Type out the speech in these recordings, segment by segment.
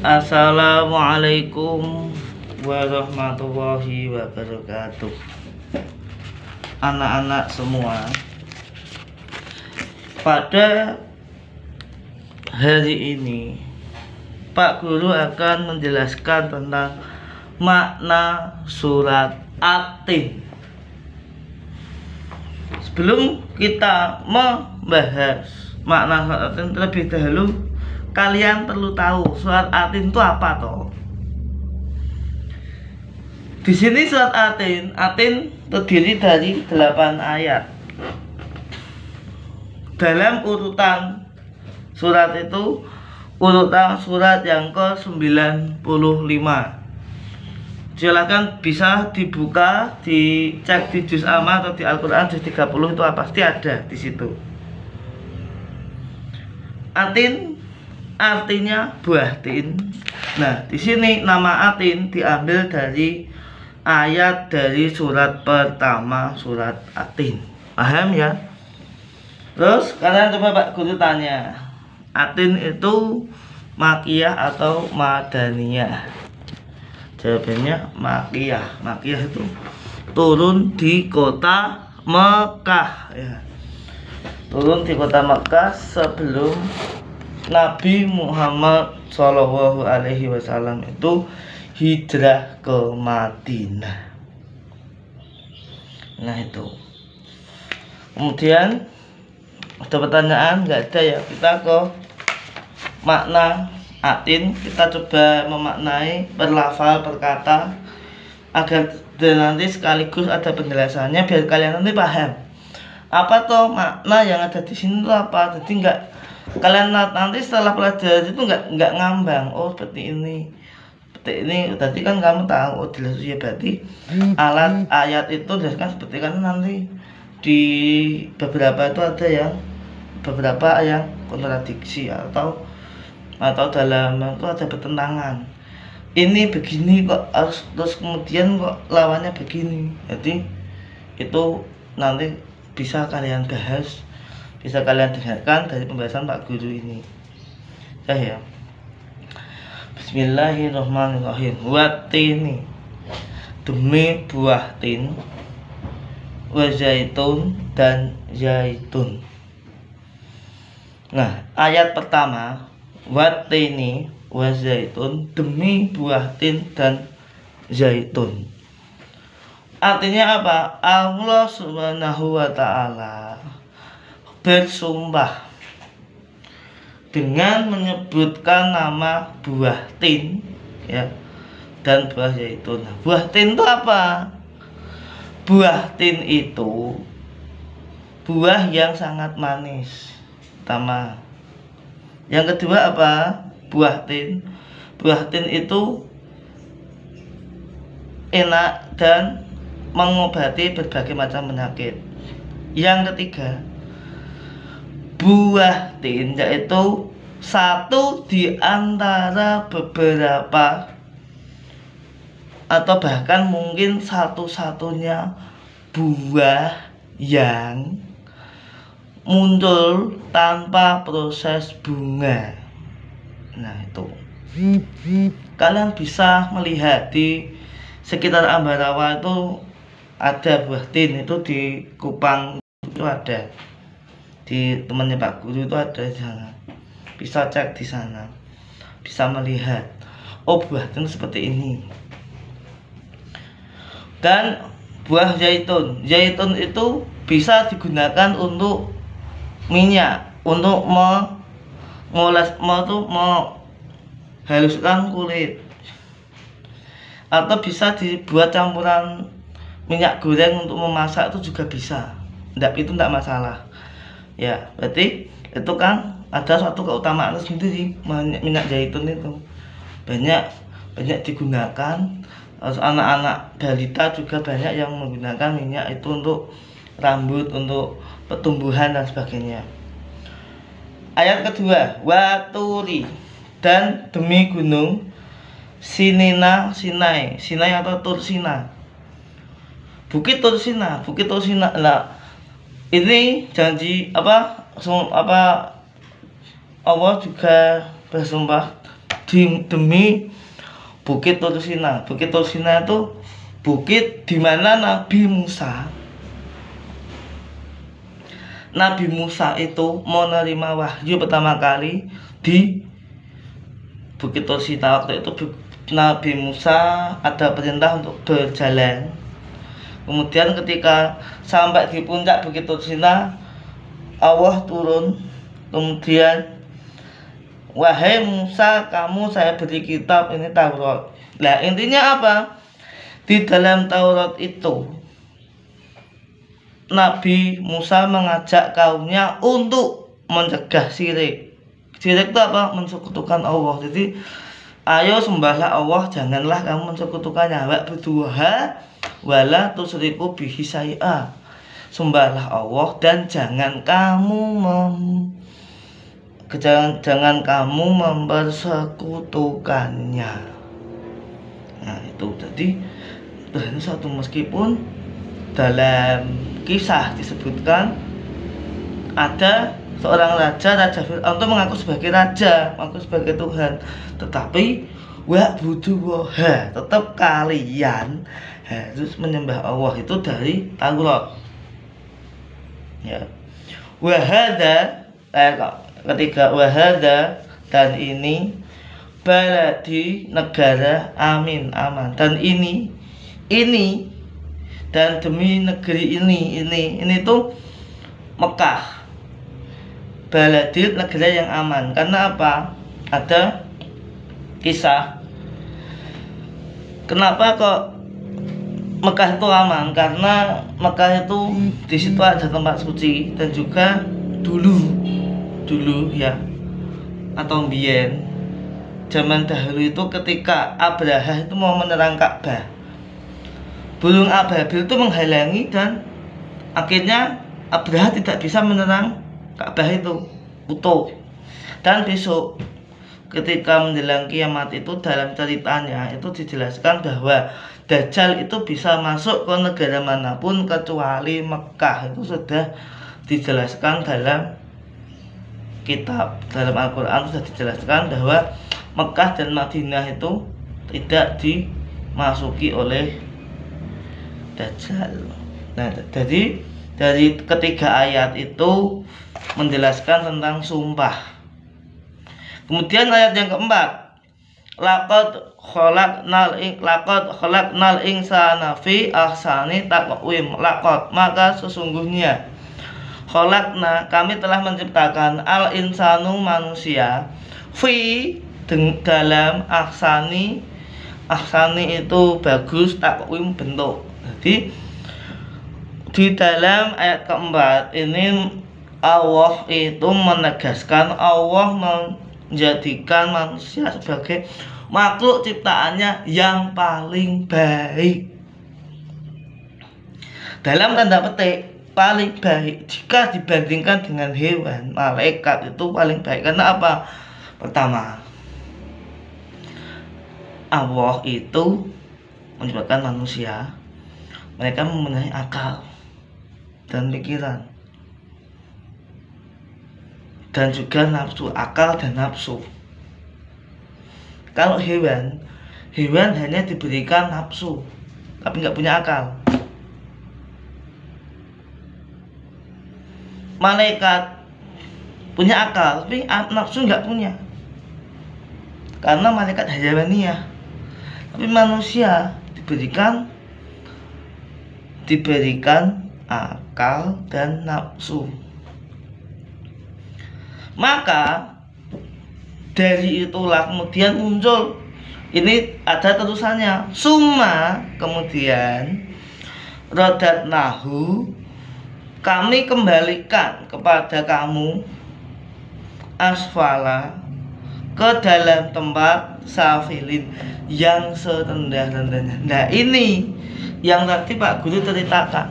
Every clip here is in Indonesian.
Assalamualaikum warahmatullahi wabarakatuh. Anak-anak semua, pada hari ini Pak Guru akan menjelaskan tentang makna surat At-Tin. Sebelum kita membahas makna surat At-Tin, terlebih dahulu kalian perlu tahu surat At-Tin itu apa toh. Di sini surat At-Tin terdiri dari 8 ayat. Dalam urutan surat itu urutan surat yang ke-95. Silakan bisa dibuka, dicek di juz amma atau di Al-Qur'an juz 30 itu pasti ada di situ. At-Tin artinya buah tin. Nah, di sini nama At-Tin diambil dari ayat dari surat pertama surat At-Tin. Paham ya? Terus kalian coba Pak Guru tanya, At-Tin itu makiyah atau madaniyah? Jawabannya makiyah. Makiyah itu turun di kota Mekah ya. Turun di kota Mekah sebelum Nabi Muhammad SAW itu hijrah ke Madinah. Nah itu. Kemudian ada pertanyaan? Nggak ada ya. Kita ke makna At-Tin. Kita coba memaknai berlafal berkata agar nanti sekaligus ada penjelasannya biar kalian nanti paham. Apa toh makna yang ada di sini itu apa? Jadi nggak kalian nanti setelah pelajari itu nggak ngambang. Oh seperti ini tadi kan kamu tahu. Oh jelas ya, berarti alat ayat itu jelaskan seperti kan nanti di beberapa itu ada yang beberapa yang kontradiksi atau dalam itu ada bertentangan. Ini begini kok harus terus kemudian kok lawannya begini. Jadi itu nanti bisa kalian bahas, bisa kalian dengarkan dari pembahasan Pak Guru ini. Ya. Bismillahirrahmanirrahim. Wat-tini, demi buah tin, wa zaitun dan zaitun. Nah, ayat pertama, wat-tini wa zaitun, demi buah tin dan zaitun. Artinya apa? Allah Subhanahu wa ta'ala bersumpah dengan menyebutkan nama buah tin ya dan buah zaitun. Buah tin itu apa? Buah tin itu buah yang sangat manis pertama. Yang kedua apa? Buah tin itu enak dan mengobati berbagai macam penyakit. Yang ketiga, buah tin yaitu satu di antara beberapa atau bahkan mungkin satu-satunya buah yang muncul tanpa proses bunga. Nah itu kalian bisa melihat di sekitar Ambarawa itu ada buah tin. Itu di Kupang itu ada, di temannya Pak Guru itu ada di sana. Bisa cek di sana, bisa melihat oh buah tin seperti ini. Dan buah zaitun itu bisa digunakan untuk minyak, untuk menghaluskan kulit, atau bisa dibuat campuran minyak goreng untuk memasak itu juga bisa. Itu enggak masalah ya. Berarti itu kan ada suatu keutamaan sendiri. Minyak zaitun itu banyak digunakan. Anak-anak balita juga banyak yang menggunakan minyak itu untuk rambut, untuk pertumbuhan dan sebagainya. Ayat kedua, waturi, dan demi gunung Sinai atau Tursina. Bukit Tursina. Nah, ini janji apa Allah juga bersumpah di demi Bukit Tursina. Bukit Tursina itu bukit di mana Nabi Musa itu menerima wahyu pertama kali di Bukit Tursina. Waktu itu Nabi Musa ada perintah untuk berjalan. Kemudian ketika sampai di puncak Bukit Tursina, Allah turun. Kemudian, wahai Musa, kamu saya beri kitab, ini Taurat. Nah, intinya apa? Di dalam Taurat itu Nabi Musa mengajak kaumnya untuk mencegah syirik. Syirik itu apa? Mensekutukan Allah. Jadi ayo sembahlah Allah, janganlah kamu mensekutukannya. Wa'buduha wala tusyriku bihi syai'a. Sembahlah Allah dan jangan kamu mempersekutukannya. Nah, itu jadi ini satu, meskipun dalam kisah disebutkan ada seorang raja Fir'aun itu mengaku sebagai raja, mengaku sebagai Tuhan, tetapi wa'buduha, tetap kalian harus menyembah Allah. Itu dari Taurat. Ya. Wahada ketiga, wahada dan ini, baladi negara amin aman, dan ini dan demi negeri ini tuh Mekah, baladi negara yang aman. Karena apa? Ada kisah kenapa kok Mekah itu aman, karena Mekah itu di situ ada tempat suci, dan juga dulu ya, atau mbien zaman dahulu itu ketika Abraha itu mau menyerang Ka'bah, burung ababil itu menghalangi dan akhirnya Abraha tidak bisa menyerang Ka'bah itu utuh. Dan besok ketika menjelang kiamat itu dalam ceritanya itu dijelaskan bahwa Dajjal itu bisa masuk ke negara manapun kecuali Mekah. Itu sudah dijelaskan dalam kitab, dalam Al-Quran sudah dijelaskan bahwa Mekah dan Madinah itu tidak dimasuki oleh Dajjal. Nah, jadi dari ketiga ayat itu menjelaskan tentang sumpah. Kemudian ayat yang keempat, laqad khalaqnal insana fi ahsani taqwim. Laqad, maka sesungguhnya, khalaqna, kami telah menciptakan, al insanu, manusia, fi, dalam, ahsani itu bagus, taqwim, bentuk. Jadi di dalam ayat keempat ini Allah itu menegaskan, Allah menjadikan manusia sebagai makhluk ciptaannya yang paling baik. Dalam tanda petik paling baik jika dibandingkan dengan hewan. Malaikat itu paling baik karena apa? Pertama, Allah itu menciptakan manusia, mereka mempunyai akal dan pikiran, dan juga nafsu, akal dan nafsu. Kalau hewan hanya diberikan nafsu tapi nggak punya akal. Malaikat punya akal tapi nafsu nggak punya, karena malaikat hayawaniyah. Tapi manusia diberikan akal dan nafsu. Maka dari itulah kemudian muncul, ini ada terusannya, summa, kemudian rodatnahu, kami kembalikan kepada kamu, asfala, ke dalam tempat safilin, yang serendah-rendahnya. Nah, ini yang tadi Pak Guru ceritakan,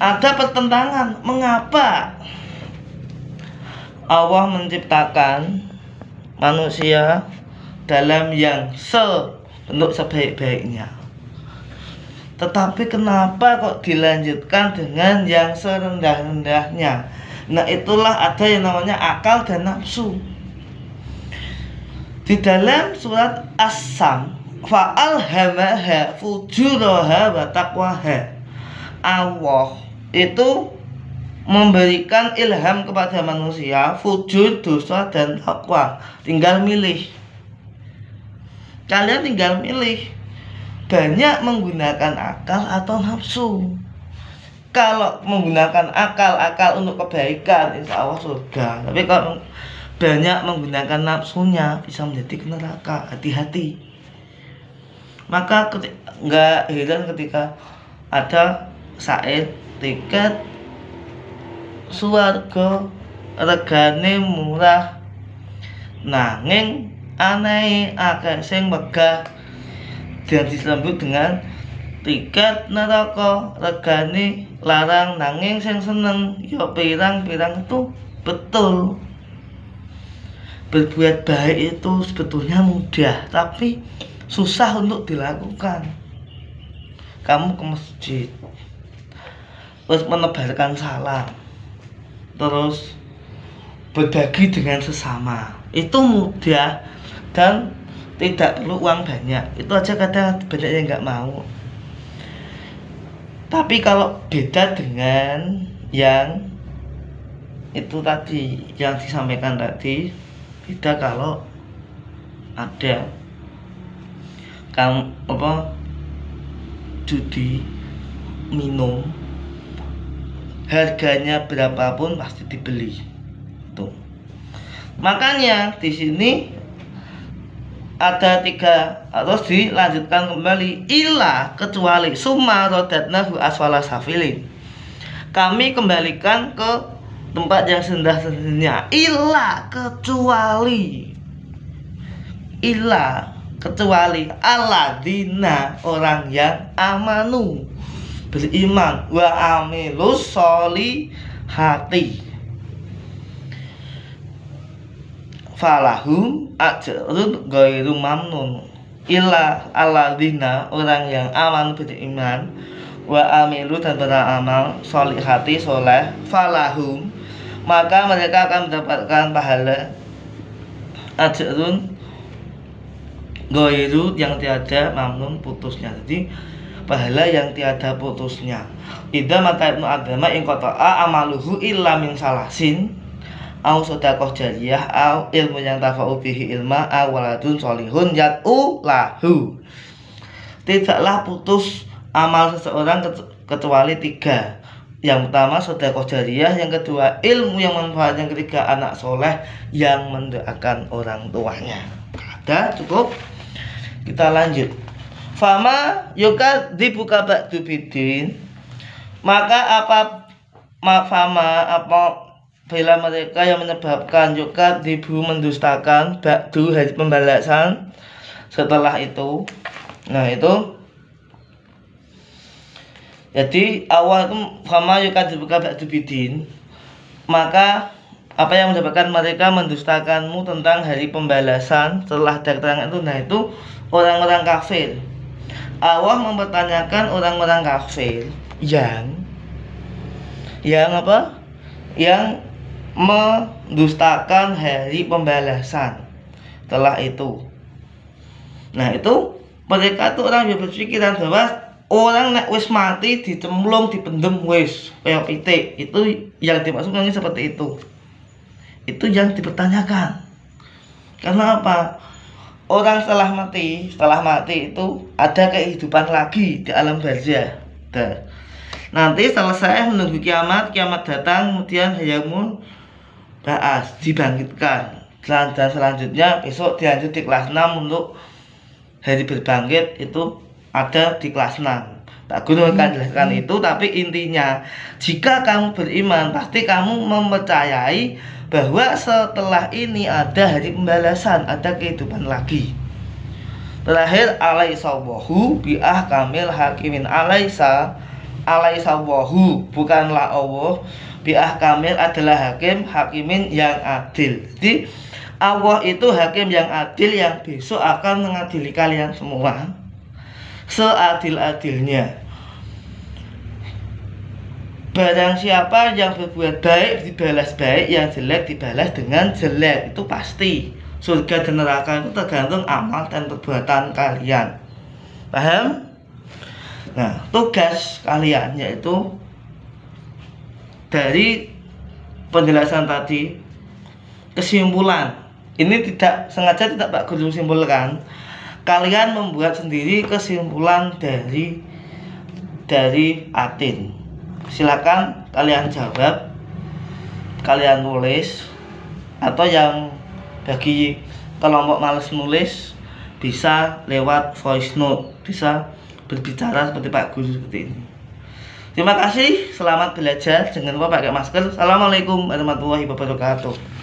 ada pertentangan. Mengapa Allah menciptakan manusia dalam yang bentuk sebaik-baiknya, tetapi kenapa kok dilanjutkan dengan yang serendah-rendahnya? Nah, itulah ada yang namanya akal dan nafsu. Di dalam surat As-Sam, fa'alhamaha fujuraha wa taqwaha. Allah itu memberikan ilham kepada manusia fujur, dosa, dan takwa. Tinggal milih. Kalian tinggal milih. Banyak menggunakan akal atau nafsu. Kalau menggunakan akal untuk kebaikan, insya Allah surga. Tapi kalau banyak menggunakan nafsunya, bisa menjadi neraka. Hati-hati. Maka nggak heran ketika ada syair tiket swarga regane murah nanging aneh akeh sing megah, dan disambut dengan tiket neraka regane larang nanging sing seneng ya pirang-pirang. Itu betul. Berbuat baik itu sebetulnya mudah, tapi susah untuk dilakukan. Kamu ke masjid, terus menebarkan salam, terus berbagi dengan sesama, itu mudah dan tidak perlu uang banyak. Itu aja kadang banyak yang nggak mau. Tapi kalau beda dengan yang itu tadi, yang disampaikan tadi, beda kalau ada judi, minum, harganya berapapun pasti dibeli. Tuh. Makanya di sini ada 3, harus dilanjutkan kembali. Ila, kecuali, summa rodatnahu asfala safilin. Kami kembalikan ke tempat yang rendah-rendahnya. Ila, kecuali. Ila, kecuali alladzina, orang yang amanu, beriman, wa amilus sholihati, falahum ajrun ghairu mamnun. Illa alladzina, orang yang aman beriman, wa amilu, dan beramal, sholihati, soleh, falahum, maka mereka akan mendapatkan pahala, ajrun ghairu, yang tiada mamnun, putusnya. Jadi pahala yang tiada putusnya. Idza mata ibnu adama in qata'a amaluhu illa min salasin, au sedekah jariyah, au ilmu yang tafa'u bihi ilma, au waladun sholihun yad'u lahu. Tidaklah putus amal seseorang kecuali 3. Yang pertama sedekah jariyah, yang kedua ilmu yang manfaat, yang ketiga anak soleh yang mendoakan orang tuanya. Ada cukup. Kita lanjut. Fama yukadzibuka ba'du bidin, maka bila mereka yang menyebabkan yukadzibu, mendustakan, ba'du, hari pembalasan, setelah itu. Nah itu, jadi awal itu fama yukadzibuka ba'du bidin, maka apa yang menyebabkan mereka mendustakanmu tentang hari pembalasan setelah ada keterangan itu. Nah itu orang-orang kafir. Allah mempertanyakan orang-orang kafir yang apa? Yang mendustakan hari pembalasan setelah itu. Nah itu mereka tuh orang yang berpikiran bahwa orang nek wis mati dicemplung, dipendem wis kayak pitik. Itu yang dimaksudkan seperti itu. Itu yang dipertanyakan. Karena apa? Orang setelah mati itu ada kehidupan lagi di alam barzah. Nanti selesai menunggu kiamat datang, kemudian hayamun ba'as, dibangkitkan. Dan selanjutnya besok dilanjut di kelas 6 untuk hari berbangkit, itu ada di kelas 6. Pak Guru akan jelaskan itu, tapi intinya jika kamu beriman pasti kamu mempercayai bahwa setelah ini ada hari pembalasan, ada kehidupan lagi. Terakhir, alaihissawahu bi'ah kamil hakimin. Alaihissawahu, bukanlah Allah, bi'ah kamil adalah hakimin yang adil. Jadi Allah itu hakim yang adil, yang besok akan mengadili kalian semua seadil-adilnya. Barang siapa yang berbuat baik dibalas baik, yang jelek dibalas dengan jelek. Itu pasti. surga dan neraka itu tergantung amal dan perbuatan kalian. Paham? Nah, tugas kalian yaitu dari penjelasan tadi, kesimpulan ini tidak sengaja tidak Pak Guru simpulkan, kalian membuat sendiri kesimpulan dari Atin. Silakan kalian jawab, kalian tulis, atau yang bagi kelompok males nulis bisa lewat voice note, bisa berbicara seperti Pak Guru seperti ini. Terima kasih, selamat belajar, jangan lupa pakai masker. Assalamualaikum warahmatullahi wabarakatuh.